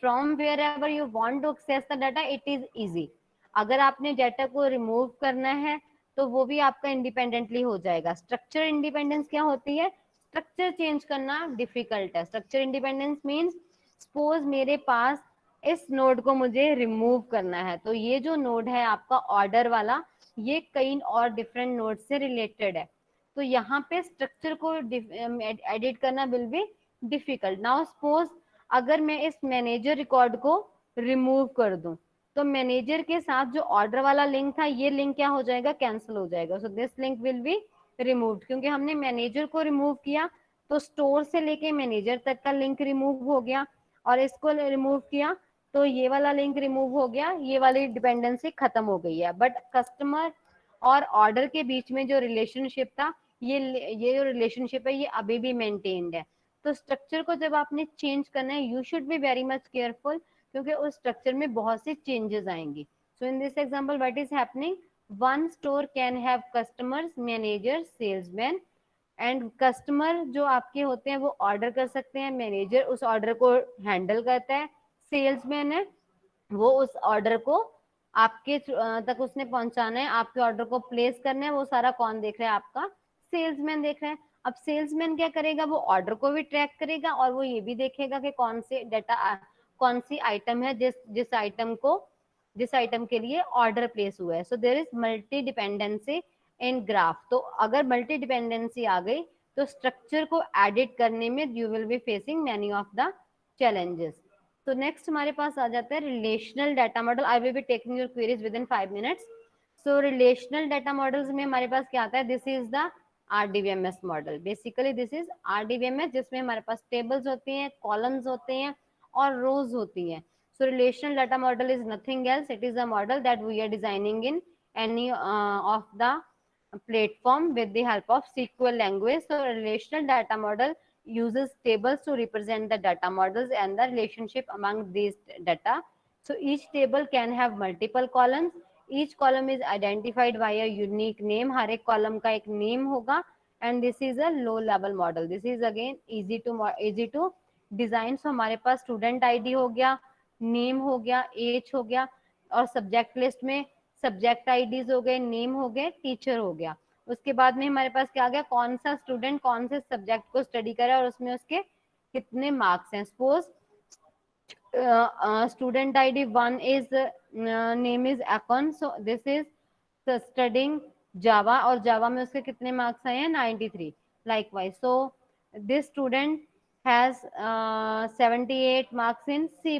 from wherever you want to access the data, it is easy. अगर आपने डाटा को रिमूव करना है तो वो भी आपका इंडिपेंडेंटली हो जाएगा। स्ट्रक्चर इंडिपेंडेंस क्या होती है, स्ट्रक्चर चेंज करना डिफिकल्ट है। स्ट्रक्चर इंडिपेंडेंस मींस सपोज मेरे पास इस नोड को मुझे रिमूव करना है, तो ये जो नोड है आपका ऑर्डर वाला, ये कई और डिफरेंट नोड से रिलेटेड है, तो यहाँ पे स्ट्रक्चर को एडिट करना will be difficult. Now suppose अगर मैं इस मैनेजर रिकॉर्ड को रिमूव कर दूं, तो मैनेजर के साथ जो ऑर्डर वाला लिंक था, ये लिंक क्या हो जाएगा, कैंसिल हो जाएगा। So this link will be removed, क्योंकि हमने मैनेजर को रिमूव किया तो स्टोर से लेके मैनेजर तक का लिंक रिमूव हो गया, और इसको रिमूव किया तो ये वाला लिंक रिमूव हो गया, ये वाली डिपेंडेंसी खत्म हो गई है। बट कस्टमर और ऑर्डर के बीच में जो रिलेशनशिप था, ये जो रिलेशनशिप है ये अभी भी मेंटेन्ड है। तो स्ट्रक्चर को जब आपने चेंज करना है, you should be very much careful, क्योंकि उस स्ट्रक्चर में बहुत सी चेंजेस आएंगी। So in this example what is happening, one store can have customers, manager, salesman. And customer जो आपके होते हैं वो ऑर्डर कर सकते हैं, मैनेजर उस ऑर्डर को हैंडल करता है, सेल्समैन है वो उस ऑर्डर को आपके तक उसने पहुंचाना है, आपके ऑर्डर को प्लेस करना है, वो सारा कौन देख रहा है, आपका सेल्समैन देख रहा है। अब सेल्समैन क्या करेगा, वो ऑर्डर को भी ट्रैक करेगा और वो ये भी देखेगा कि कौन से डाटा, कौन सी आइटम है जिस आइटम के लिए ऑर्डर प्लेस हुआ है। So there is multi dependency in graph. तो अगर मल्टी डिपेंडेंसी आ गई तो स्ट्रक्चर को एडिट करने में you will be facing many of the challenges. तो नेक्स्ट हमारे पास आ जाता है relational data model. I will be taking your queries with in 5 minutes. So relational data models में हमारे पास क्या आता है, this is the RDBMS model. Basically this is RDBMS, जिसमें हमारे पास टेबल्स होती हैं, कॉलम्स होते हैं और रोज होती हैं। So relational data model is nothing else, it is a model that we are designing in any of the platform with the help of SQL language. So relational data model uses tables to represent the data models and the relationship among these data. So each table can have multiple columns. Each column is identified by a unique name. हर एक column का एक name होगा and this is a low level model. This is again easy to design. So हमारे पास student ID हो गया, name हो गया, age हो गया और subject list में सब्जेक्ट आईडीज हो गए, नेम हो गए, टीचर हो गया। उसके बाद में हमारे पास क्या आ गया, कौन सा स्टूडेंट कौन से सब्जेक्ट को स्टडी करे और उसमें उसके कितने मार्क्स हैं। Suppose student ID 1 is name is अकॉन, so this is studying Java और जावा में उसके कितने मार्क्स आए हैं 93। Likewise so this student has 78 marks in C++।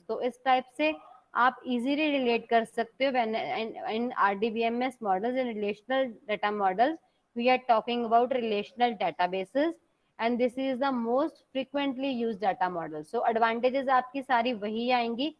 तो इस टाइप से आप इजीली रिलेट कर सकते हो when in RDBMS models in relational data models we are talking about relational databases and this is the most frequently used data model. So advantages आपकी सारी वही आएंगी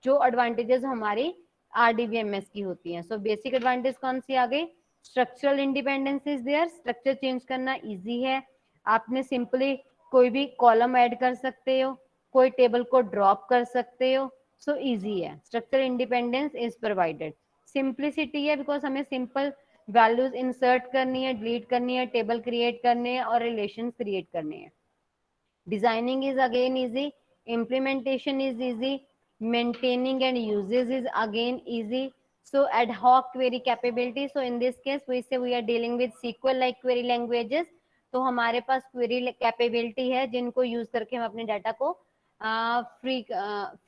जो एडवांटेजेस हमारी RDBMS की होती हैं। सो बेसिक एडवांटेज कौन सी आ गई, structural independence is there, structure change करना इजी है, आपने सिंपली कोई भी कॉलम ऐड कर सकते हो, कोई टेबल को ड्रॉप कर सकते हो, सो इजी है। Structure independence is provided, simplicity है बिकॉज हमें सिंपल वैल्यूज इंसर्ट करनी है, डिलीट करनी है, टेबल क्रिएट करने हैं और रिलेशन क्रिएट करने हैं। Designing is again easy, implementation is easy, maintaining and uses is again easy. So ad hoc query capability, so in this case we say we are dealing with SQL like query languages, तो हमारे पास query capability है जिनको use करके हम अपने data को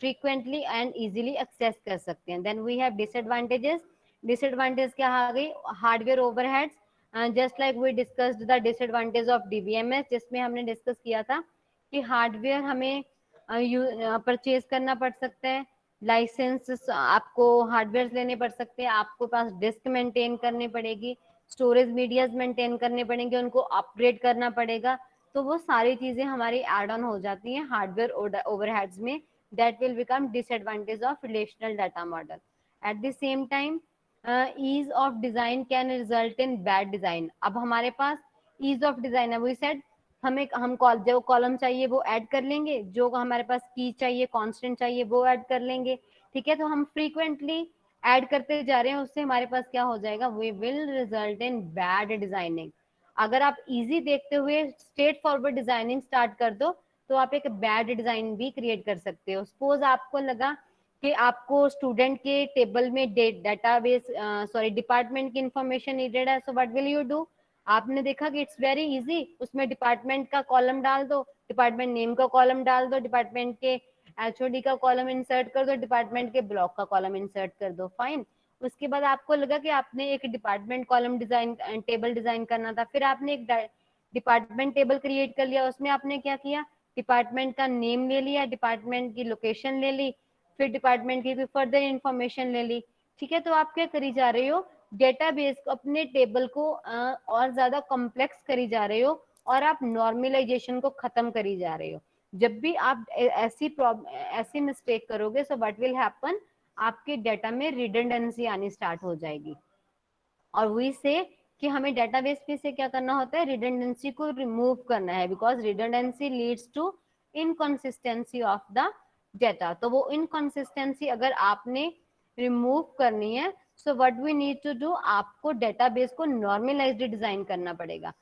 frequently and easily access कर सकते हैं। Then we have disadvantages, disadvantage क्या आ गई, hardware overheads, just like we discussed the disadvantage of DBMS, जिसमें हमने डिस्कस किया था कि हार्डवेयर हमें परचेज करना पड़ सकता है, लाइसेंस आपको हार्डवेयर लेने पड़ सकते हैं, आपको पास डिस्क मेंटेन करनी पड़ेगी, स्टोरेज मीडियाज मेंटेन करने पड़ेंगे, उनको अपग्रेड करना पड़ेगा। तो वो सारी चीजें हमारी एड ऑन हो जाती हैं हार्डवेयर ओवरहेड्स में, that will become disadvantage of relational data model. At the same time ease of design can result in bad design. अब हमारे पास ईज ऑफ डिजाइन है, वी सेड हम जो कॉलम चाहिए वो ऐड कर लेंगे, जो हमारे पास की चाहिए कांस्टेंट चाहिए वो ऐड कर लेंगे, ठीक है। तो हम फ्रीक्वेंटली ऐड करते जा रहे हैं, उससे हमारे पास क्या हो जाएगा, we will result in bad designing. अगर आप इजी देखते हुए स्ट्रेट फॉरवर्ड डिजाइनिंग स्टार्ट कर दो तो आप एक बैड डिजाइन भी क्रिएट कर सकते हो। सपोज आपको लगा कि आपको स्टूडेंट के टेबल में डेटाबेस डिपार्टमेंट की इंफॉर्मेशन नीडेड है, so what will you do, आपने देखा कि इट्स वेरी इजी, उसमें डिपार्टमेंट का कॉलम डाल दो, डिपार्टमेंट नेम का कॉलम डाल दो, डिपार्टमेंट के HOD का कॉलम इंसर्ट कर दो, डिपार्टमेंट के ब्लॉक का कॉलम इंसर्ट कर दो, फाइन। उसके बाद आपको लगा कि आपने एक department column design table design करना था, फिर आपने एक डिपार्टमेंट टेबल क्रिएट कर लिया, उसमें आपने क्या किया, डिपार्टमेंट का नेम ले लिया, डिपार्टमेंट की लोकेशन ले ली, फिर डिपार्टमेंट की फर्दर इंफॉर्मेशन ले ली, ठीक है। तो आप क्या करी जा रहे हो, डेटाबेस को, अपने टेबल को और ज्यादा कॉम्प्लेक्स करी जा रहे हो और आप नॉर्मलाइजेशन को खत्म करी जा रहे हो। जब भी आप ऐसी मिस्टेक करोगे, सो व्हाट विल हैपन, आपके डाटा में रिडंडेंसी आनी स्टार्ट हो जाएगी। और वी से कि हमें डेटाबेस पे से क्या करना होता है, रिडंडेंसी को रिमूव करना है, because redundancy leads to inconsistency of the data. तो वो इनकंसिस्टेंसी अगर आपने रिमूव करनी है, so what we need to do, आपको डेटाबेस को नॉर्मलाइज्ड डिजाइन करना पड़ेगा।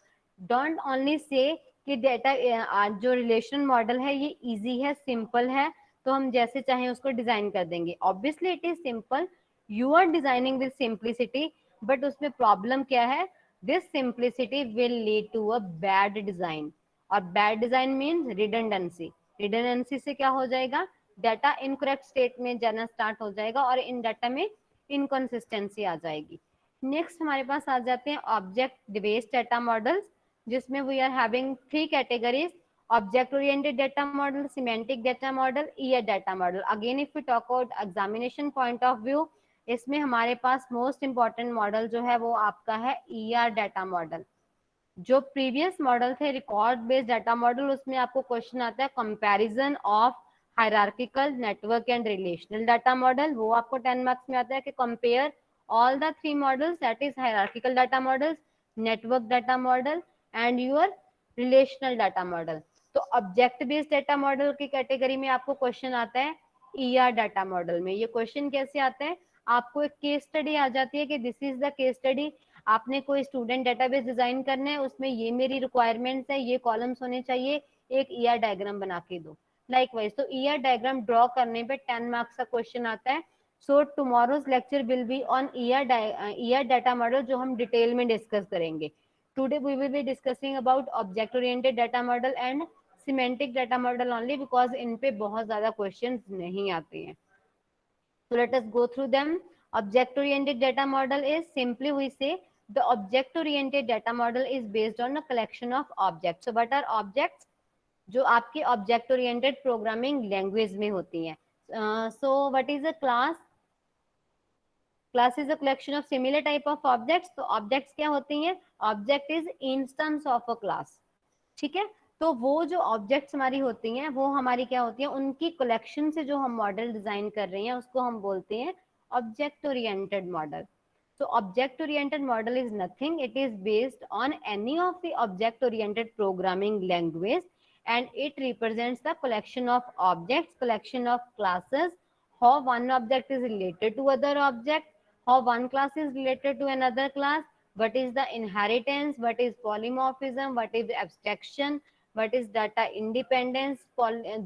डोंट ओनली से कि डेटा जो रिलेशन मॉडल है ये इजी है, सिंपल है, तो हम जैसे चाहें उसको डिजाइन कर देंगे। Obviously it is simple, you are designing with simplicity, but उसमें प्रॉब्लम क्या है, this simplicity will lead to a bad design, और bad design means redundancy. Redundancy से क्या हो जाएगा, डाटा इनकरेक्ट स्टेट में जाना स्टार्ट हो जाएगा और इन डाटा में इनकंसिस्टेंसी आ जाएगी। नेक्स्ट हमारे पास आ जाते हैं ऑब्जेक्ट बेस्ड डाटा मॉडल्स, जिसमें we are having 3 categories, object oriented data model, semantic data model, ER data model. Again if you talk about examination point of view, इसमें हमारे पास मोस्ट इंपॉर्टेंट मॉडल जो है वो आपका है ईआर डाटा मॉडल. जो previous model थे record based data model, उसमें आपको क्वेश्चन आता है comparison of hierarchical, network and relational data model. वो आपको 10 मार्क्स में आता है कि compare all the 3 models, that is hierarchical data models, network data model and your relational data model. तो ऑब्जेक्ट बेस्ड डाटा मॉडल की कैटेगरी में आपको क्वेश्चन आता है ईआर डाटा मॉडल में. ये क्वेश्चन कैसे आता है, आपको एक केस स्टडी आ जाती है कि this is the case study, आपने कोई स्टूडेंट डेटाबेस डिजाइन करना है, उसमें ये मेरी रिक्वायरमेंट्स है, ये कॉलम्स होने चाहिए, एक ईआर डायग्राम बना के दो. लाइकवाइज तो ईआर डायग्राम ड्रॉ करने पे 10 मार्क्स का क्वेश्चन आता है. So tomorrow's lecture will be on ER data model, जो हम डिटेल में डिस्कस करेंगे. Today we will be discussing about object oriented data model and semantic data model only, because इन पे बहुत ज्यादा क्वेश्चंस नहीं आते हैं. So let us go through them. Object oriented data model is, simply we say, the object oriented data model is based on a collection of objects. So what are objects? जो आपके object oriented programming language में होती हैं. So what is a class? Class is a collection of similar type of objects. तो objects क्या होती हैं? Object is instance of a class. ठीक है, तो वो जो ऑब्जेक्ट्स हमारी होती हैं वो हमारी क्या होती है, उनकी कलेक्शन से जो हम मॉडल डिजाइन कर रहे हैं उसको हम बोलते हैं object oriented model. So object oriented model is nothing, it is based on any of the object oriented programming language, and it represents the collection of objects, collection of classes, how one object is related to other object, how one class is related to another class, what is the inheritance, what is polymorphism, what is abstraction, what is data independence.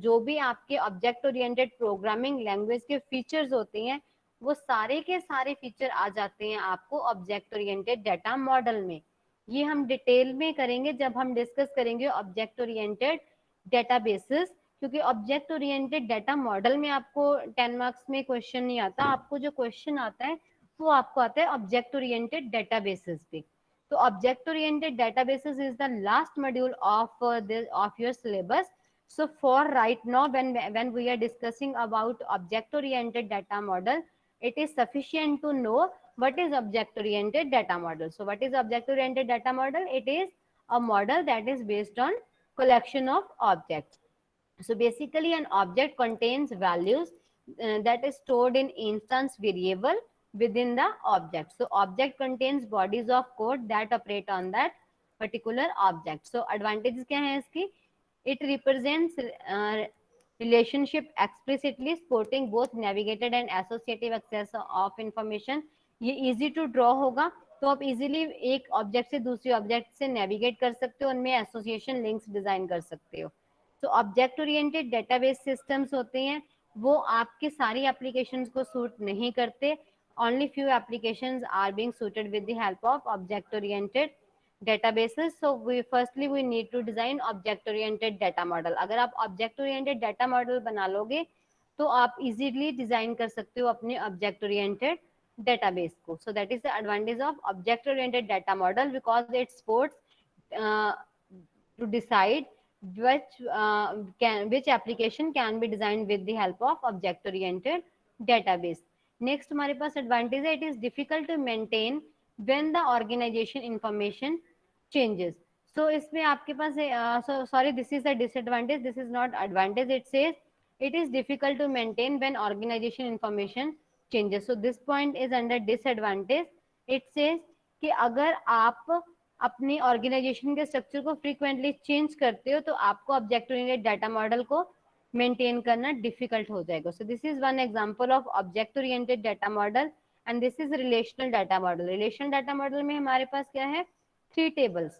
जो भी आपके object oriented programming language के features होते हैं वो सारे के सारे फीचर आ जाते हैं आपको ऑब्जेक्ट ओरिएंटेड डाटा मॉडल में. ये हम डिटेल में करेंगे जब हम डिस्कस करेंगे ऑब्जेक्ट ओरिएंटेड डेटाबेसेस, क्योंकि ऑब्जेक्ट ओरिएंटेड डाटा मॉडल में आपको 10 मार्क्स में क्वेश्चन नहीं आता. आपको जो क्वेश्चन आता है वो आपको आता है ऑब्जेक्ट ओरिएंटेड डेटाबेसेस पे. तो object oriented databases is the last module of your syllabus. So for right now, when we are discussing about object oriented data model, it is sufficient to know what is object oriented data model. So what is object oriented data model? It is a model that is based on collection of objects. So basically an object contains values that is stored in instance variable within the object. So object contains bodies of code that operate on that particular object. So advantages क्या है इसकी? It represents relationship explicitly, supporting both navigated and associative access of information. ये easy to draw होगा, तो आप easily एक object से दूसरी ऑब्जेक्ट से नेविगेट कर सकते हो, उनमें एसोसिएशन लिंक्स डिजाइन कर सकते हो. तो ऑब्जेक्ट ओरिएंटेड डेटाबेस सिस्टम्स होते हैं वो आपके सारी एप्लीकेशंस को सूट नहीं करते. Only few applications are being suited with the help of object oriented databases. So we need to design object oriented data model. अगर आप object oriented data model बना लोगे तो आप easily design कर सकते हो अपने object oriented database को. So that is the advantage of object oriented data model, because it supports to decide which application can be designed with the help of object oriented database. Next हमारे पास advantage है, it is difficult to maintain when the organization information changes. So इसमें आपके पास sorry, this is a disadvantage, this is not advantage. It says it is difficult to maintain when organization information changes. So this point is under disadvantage. It says कि अगर आप अपनी organisation के structure को frequently change करते हो तो आपको ऑब्जेक्ट ओरिएंटेड डाटा मॉडल को मेंटेन करना डिफिकल्ट हो जाएगा. सो this is one example of object oriented data model. And this is relational data model. Relational data model में हमारे पास क्या है, 3 टेबल्स.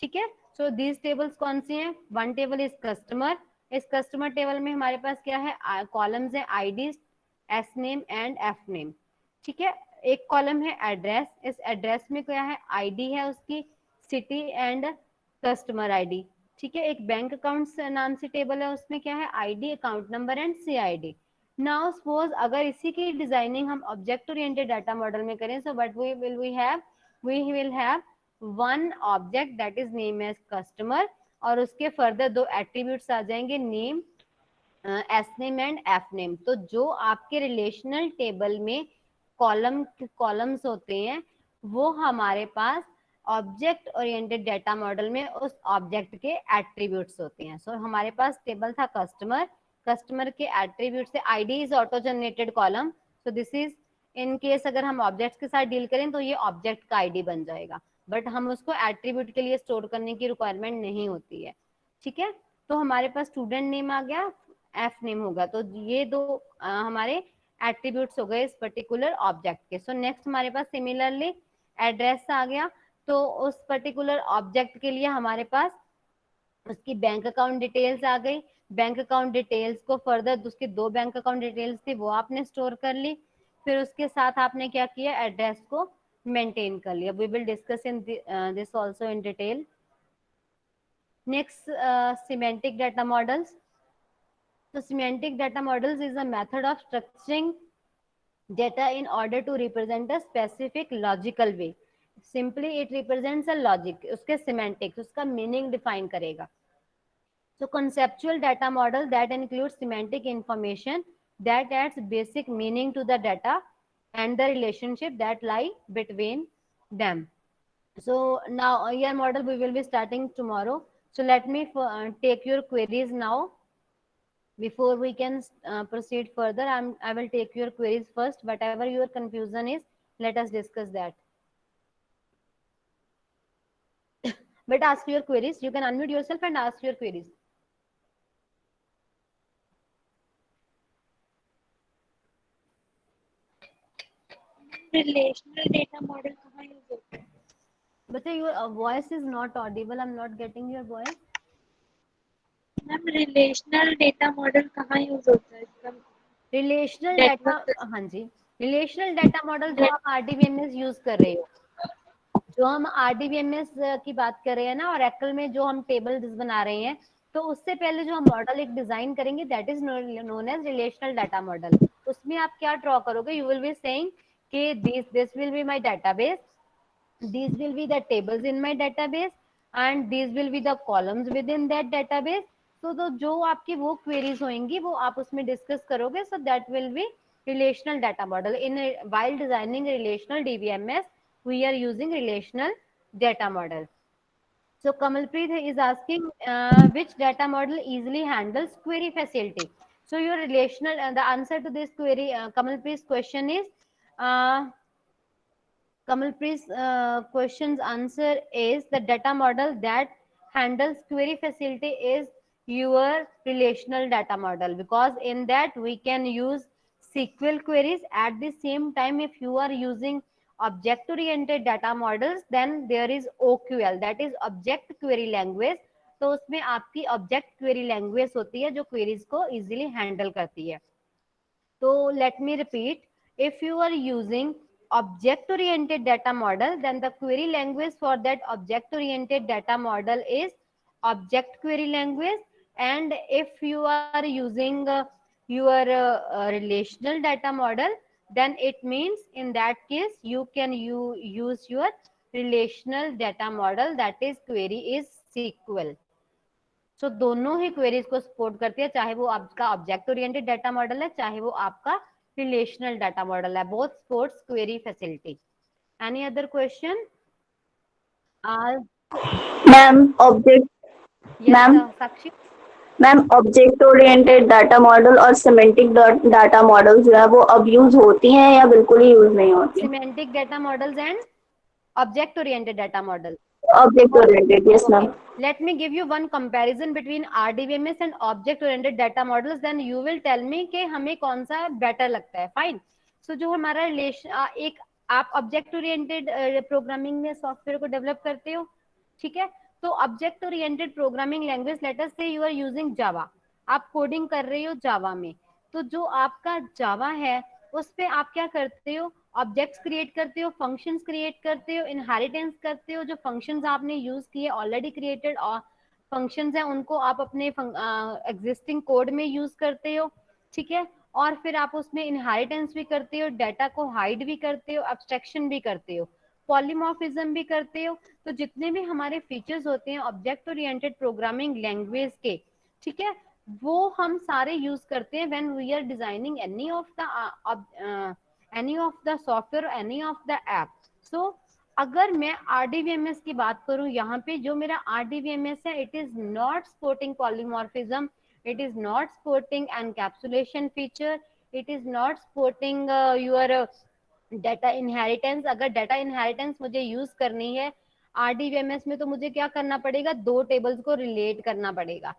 ठीक है, सो दीज टेबल्स कौन सी हैं? One table is customer. इस कस्टमर टेबल में हमारे पास क्या है, कॉलम्स है ID, S name and F name. ठीक है, एक कॉलम है एड्रेस. इस एड्रेस में क्या है, आईडी है उसकी, सिटी एंड कस्टमर आईडी. ठीक है, एक बैंक अकाउंट नाम से टेबल है, उसमें क्या है, ID, account number and CID. Now suppose अगर इसी की डिजाइनिंग हम ऑब्जेक्ट ओरिएंटेड डाटा मॉडल में करें, so what we will have one object that is name as customer, और उसके फर्दर दो एट्रीब्यूट्स आ जाएंगे, name, S name and F name. तो जो आपके रिलेशनल टेबल में कॉलम्स होते हैं वो हमारे पास ऑब्जेक्ट ओरिएंटेड डाटा मॉडल में उस ऑब्जेक्ट के एट्रीब्यूट्स होते हैं। सो हमारे पास टेबल था कस्टमर, कस्टमर के एट्रीब्यूट से ID is auto generated column. So this is in case अगर हम ऑब्जेक्ट्स के साथ डील करें तो ये ऑब्जेक्ट का आईडी बन जाएगा, बट हम उसको एट्रीब्यूट के लिए स्टोर करने की रिक्वायरमेंट नहीं होती है। ठीक है, तो हमारे पास स्टूडेंट नेम आ गया, एफ नेम होगा, तो ये दो हमारे एट्रीब्यूट्स हो गए इस पर्टिकुलर ऑब्जेक्ट के। सो नेक्स्ट हमारे पास सिमिलरली एड्रेस आ गया, तो उस पर्टिकुलर ऑब्जेक्ट के लिए हमारे पास उसकी बैंक अकाउंट डिटेल्स आ गई। बैंक अकाउंट डिटेल्स को फर्दर उसके दो बैंक अकाउंट डिटेल्स थी वो आपने स्टोर कर ली, फिर उसके साथ आपने क्या किया, एड्रेस को मेंटेन कर लिया। We will discuss in this also in detail. Next semantic data models. So semantic data models is a method of structuring data in order to represent a specific logical way. Simply it represents a logic, उसके semantics, उसका meaning define करेगा। So conceptual data model that includes semantic information that adds basic meaning to the data and the relationship that lie between them. So now your model we will be starting tomorrow. So let me take your queries now. Before we can proceed further, I will take your queries first. Whatever your confusion is, let us discuss that. But ask your queries. You can unmute yourself and ask your queries. Relational data model कहाँ use होता है? But your voice is not audible. I'm not getting your voice. Ma'am relational data model कहाँ use होता है? इसका relational data, हाँ जी, relational data model जो आप आरडीबीएमएस यूज कर रहे हो, जो हम आरडीबीएमएस की बात कर रहे हैं ना, और एक्सेल में जो हम टेबल्स बना रहे हैं, तो उससे पहले जो हम मॉडल एक डिजाइन करेंगे that is known as relational data model. उसमें आप क्या ड्रॉ करोगे, यू विल बी सेइंग कि this will be my database, these will be the tables in my database and these will be the columns within that database. तो जो आपकी वो queries होंगी वो आप उसमें discuss करोगे, so that will be relational data model. In while designing relational DBMS we are using relational data model. So Kamalpreet is asking which data model easily handles query facility. So your relational the answer to this query, Kamalpreet's question is Kamalpreet's question's answer is the data model that handles query facility is your relational data model, because in that we can use SQL queries. At the same time, if you are using object oriented data models, then there is OQL, that is object query language. तो उसमें आपकी object query language होती है जो queries को easily handle करती है। तो let me repeat, if you are using object oriented data model, then the query language for that object oriented data model is object query language. And if you are using your relational data model, then it means in that case you can use your relational data model, that is query is SQL. So दोनों ही queries को support करती है, चाहे वो आपका object oriented data model है चाहे वो आपका रिलेशनल डाटा मॉडल है, both supports query facility. Any other question? Ma'am object Sakshi ma'am object oriented data model और सिमेंटिक डाटा मॉडल जो है वो अब यूज होती हैं या बिल्कुल ही यूज नहीं होती? Semantic data models and object oriented data model. Object oriented, yes ma'am. Let me give you one comparison between RDBMS and object oriented data models, then you will tell me कि हमें कौन सा better लगता है। Fine. सो जो हमारा relation एक आप ऑब्जेक्ट ओरिएंटेड प्रोग्रामिंग में सॉफ्टवेयर को डेवलप करते हो, ठीक है, तो object oriented programming language, let us से यू आर यूजिंग जावा, आप कोडिंग कर रहे हो जावा में, तो जो आपका जावा है उस पे आप क्या करते हो, ऑब्जेक्ट्स क्रिएट करते हो, फंक्शंस क्रिएट करते हो, इनहेरिटेंस करते हो, जो फंक्शंस आपने यूज किए ऑलरेडी क्रिएटेड फंक्शंस हैं उनको आप अपने एग्जिस्टिंग कोड में यूज करते हो, ठीक है, और फिर आप उसमें इनहेरिटेंस भी करते हो, डाटा को हाइड भी करते हो, एब्स्ट्रैक्शन भी करते हो। पॉलीमॉर्फिज्म भी करते हो। तो जितने भी हमारे फीचर्स होते हैं ऑब्जेक्ट ओरिएंटेड प्रोग्रामिंग लैंग्वेज के, ठीक है, वो हम सारे यूज करते हैं when we are designing any of the software, any of the app. So अगर मैं RDBMS की बात करूं, यहाँ पे जो मेरा RDBMS है, it is not supporting polymorphism, it is not supporting encapsulation feature, it is not supporting your data inheritance। अगर data inheritance मुझे यूज करनी है RDBMS में, तो मुझे क्या करना पड़ेगा, दो टेबल्स को रिलेट करना पड़ेगा।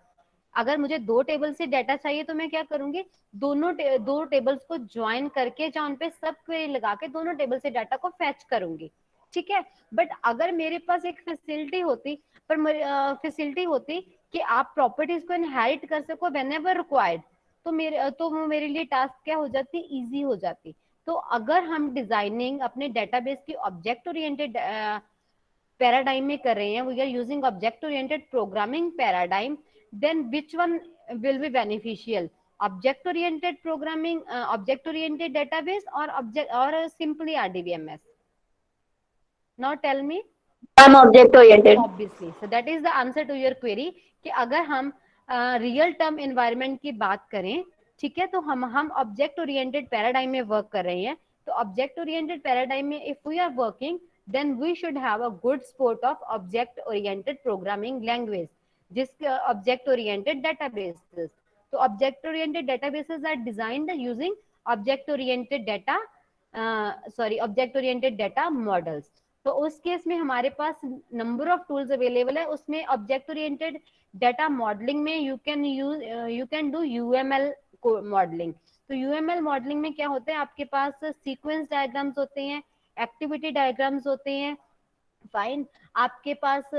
अगर मुझे दो टेबल से डाटा चाहिए तो मैं क्या करूंगी, दो टेबल्स को ज्वाइन करके या उन पे सब क्वेरी लगा के दोनों टेबल से डाटा को फैच करूंगी, ठीक है। बट अगर मेरे पास एक फैसिलिटी होती, फैसिलिटी होती कि आप प्रॉपर्टीज को इनहेरिट कर सको व्हेनेवर रिक्वायर्ड, तो वो मेरे लिए टास्क क्या हो जाती, इजी हो जाती। तो अगर हम डिजाइनिंग अपने डेटाबेस की ऑब्जेक्ट ओरिएंटेड पैराडाइम में कर रहे हैं, we are using object oriented programming paradigm, then which one will be beneficial, object oriented programming, object oriented database और simply RDBMS? Now tell me. I'm object oriented. Obviously, so that is the answer to your query कि अगर हम real term environment की बात करें, ठीक है, तो हम ऑब्जेक्ट ओरिएंटेड पैराडाइम में वर्क कर रहे हैं। तो ऑब्जेक्ट ओरिएंटेड पैराडाइम में if we are working, then we should have a good support of object oriented programming language, जिसके ऑब्जेक्ट ओरिएंटेड डेटाबेसेस। तो object oriented databases are designed using object oriented data models. तो उस case में हमारे पास number of tools available है। उसमें object oriented data modelling में you can do UML modelling. तो UML मॉडलिंग में क्या होता है, आपके पास सीक्वेंस डायग्राम्स होते हैं, एक्टिविटी डायग्राम्स होते हैं, फाइन, आपके पास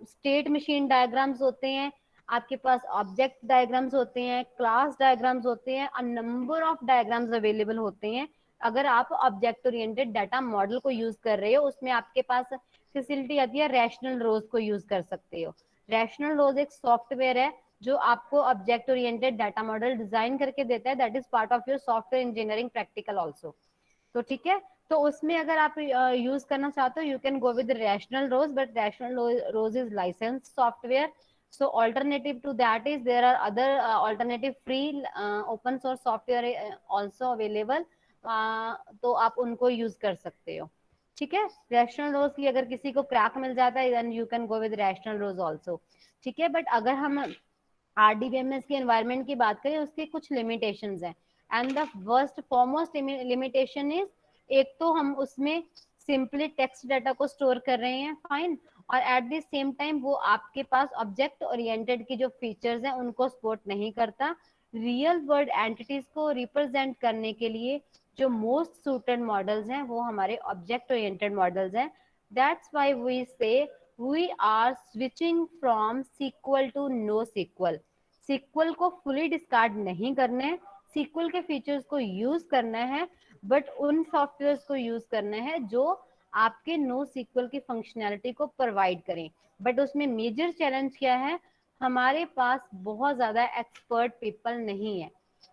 स्टेट मशीन डायग्राम्स होते हैं, आपके पास ऑब्जेक्ट डायग्राम्स होते हैं, क्लास डायग्राम्स होते हैं, a number of diagrams available होते हैं। अगर आप ऑब्जेक्ट ओरिएंटेड डाटा मॉडल को यूज कर रहे हो, उसमें आपके पास फैसिलिटी आती है रैशनल रोज को यूज कर सकते हो। रैशनल रोज एक सॉफ्टवेयर है जो आपको object oriented data model design करके देता है, that is part of your software engineering practical also. तो ठीक है, तो उसमें अगर आप यूज करना चाहते हो, you can go with Rational Rose, but Rational Rose is licensed software. So alternative to that is there are other alternative free open source software also available, तो आप उनको यूज कर सकते हो, ठीक है। रैशनल रोज की अगर किसी को क्रैक मिल जाता है, then you can go with Rational Rose also, ठीक है। बट अगर हम RDBMS के एनवायरनमेंट की बात करें, उसके कुछ लिमिटेशंस हैं, and the first foremost limitation is, एक तो हम उसमें सिंपली टेक्स्ट डाटा को स्टोर कर रहे हैं, फाइन, और एट द सेम टाइम वो आपके पास ऑब्जेक्ट ओरिएंटेड की जो फीचर्स हैं उनको सपोर्ट नहीं करता। रियल वर्ल्ड एंटिटीज को रिप्रेजेंट करने के लिए जो मोस्ट सूटेड मॉडल्स हैं वो हमारे ऑब्जेक्ट ओरिएंटेड मॉडल्स हैं। That's why we say we are switching from SQL to NoSQL। SQL को फुली डिस्कार्ड नहीं करना है, SQL के फीचर्स को यूज करना है, बट उन सॉफ्टवेयर्स को यूज करना है जो आपके NoSQL की फंक्शनैलिटी को प्रोवाइड करें। बट उसमें मेजर चैलेंज क्या है, हमारे पास बहुत ज्यादा एक्सपर्ट पीपल नहीं है।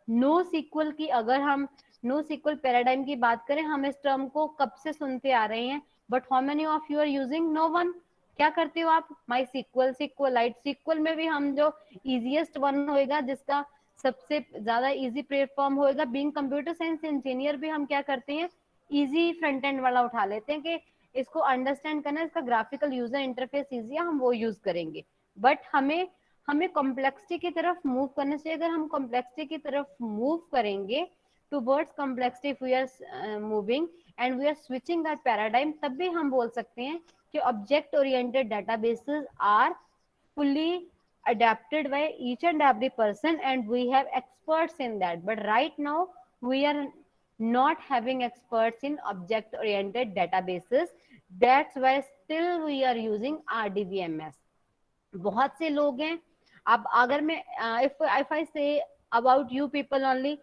NoSQL की अगर हम NoSQL पैराडाइम की बात करें, हम इस टर्म को कब से सुनते आ रहे हैं, but how many of you are using? No one. क्या करते हो आप? MySQL, SQLite। SQL में भी हम जो इजीएस्ट वन होएगा, जिसका सबसे ज्यादा इजी प्लेटफॉर्म होएगा, बीइंग कंप्यूटर साइंस इंजीनियर भी हम क्या करते हैं, इजी फ्रंट एंड वाला उठा लेते हैं कि इसको अंडरस्टैंड करना, इसका ग्राफिकल यूजर इंटरफेस इजी है, हम वो यूज करेंगे। बट हमें कॉम्प्लेक्सिटी की तरफ मूव करने से, अगर हम कॉम्प्लेक्सिटी की तरफ मूव करेंगे, towards complexity if we are moving and we are switching that paradigm, तब भी हम बोल सकते हैं कि object oriented databases are fully adapted by each and every person and we have experts in that, but right now we are not having experts in object oriented databases, that's why still we are using RDBMS। बहुत से लोग हैं, अब अगर मैं if I say about you people only,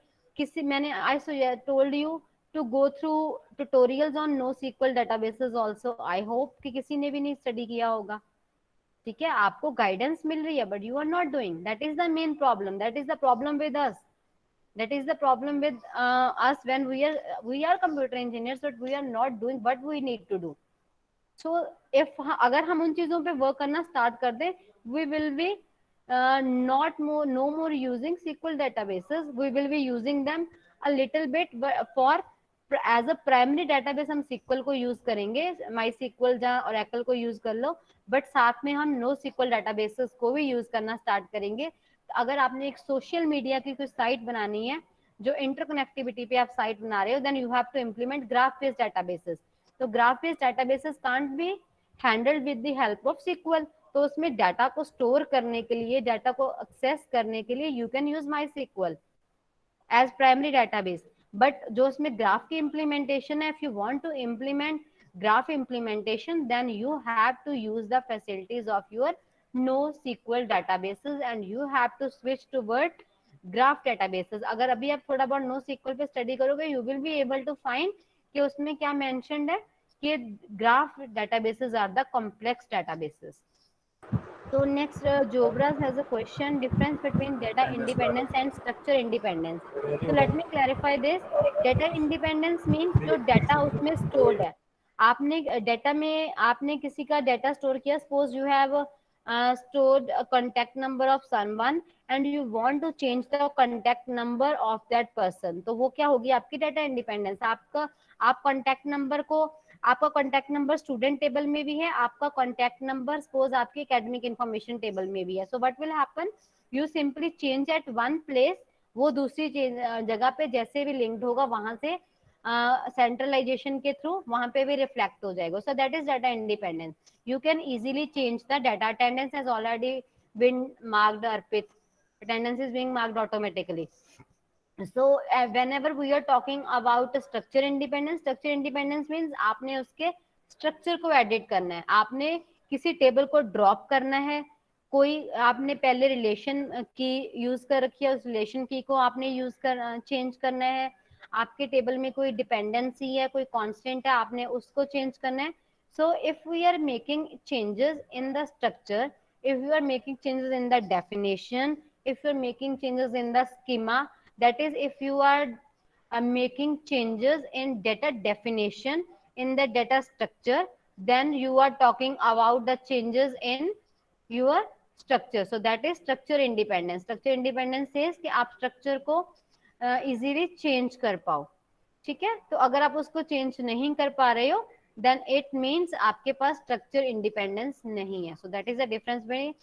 मैंने I told you to go through tutorials on NoSQL databases also, I hope कि किसी ने भी नहीं स्टडी किया होगा, ठीक है। आपको गाइडेंस मिल रही है, but you are not doing, that is the main problem, that is the problem with us. That is the problem with us when we are computer engineers, but we are not doing what we need to do. So if अगर हम उन चीजों पे work करना start कर दें, we will be no more using SQL databases. We will be using them a little bit for as a primary database. हम SQL को यूज करेंगे, MySQL या Oracle को यूज कर लो, बट साथ में हम NoSQL databases को भी यूज करना स्टार्ट करेंगे. अगर आपने एक सोशल मीडिया की कोई साइट बनानी है जो इंटरकनेक्टिविटी पे आप साइट बना रहे हो, then you have to implement graph based databases. तो graph based databases can't be handled with the help of SQL. तो उसमें डाटा को स्टोर करने के लिए, डाटा को एक्सेस करने के लिए you can use MySQL as primary database. But जो उसमें ग्राफ की इम्प्लीमेंटेशन है, if you want to implement graph implementation, then you have to use the facilities of your NoSQL databases and you have to switch toward graph databases. अगर अभी आप थोड़ा बहुत NoSQL पे स्टडी करोगे, you will be able to find कि उसमें क्या mentioned है कि graph databases are the complex databases. So next, Jobras has a question: difference between data independence and structure independence. So let me clarify this. Data independence means जो data उसमें stored है. आपने data में आपने किसी का data store किया. Suppose you have stored a contact number of someone and you want to change the contact number of that person. तो वो क्या होगी आपकी data independence. आपका आप contact number को, आपका कॉन्टैक्ट नंबर स्टूडेंट टेबल में भी है, आपका कॉन्टैक्ट नंबर सपोज आपके एकेडमिक इंफॉर्मेशन टेबल में भी है. So what will happen, you simply change at one place, वो दूसरी जगह पे जैसे भी लिंक्ड होगा वहां से सेंट्रलाइजेशन के थ्रू वहां पे भी रिफ्लेक्ट हो जाएगा. So that is data independence. You can easily change the data. Attendance has already been marked. Arpit, attendance is being marked automatically. So whenever we are talking about structure independence means आपने उसके structure को edit करना है, आपने किसी table को drop करना है, कोई आपने पहले रिलेशन की यूज कर रखी है, उस रिलेशन की को आपने यूज कर चेंज करना है, आपके टेबल में कोई डिपेंडेंसी है, कोई कांस्टेंट है, आपने उसको चेंज करना है. So if we are making changes in the structure, if you are making changes in the definition, if you are making changes in the schema, that is if you are making changes in data definition in the data structure, then you are talking about the changes in your structure. So that is structure independence. Structure independence says कि आप structure को easily change कर पाओ. ठीक है, तो अगर आप उसको चेंज नहीं कर पा रहे हो, then it means आपके पास structure independence नहीं है. So that is the difference between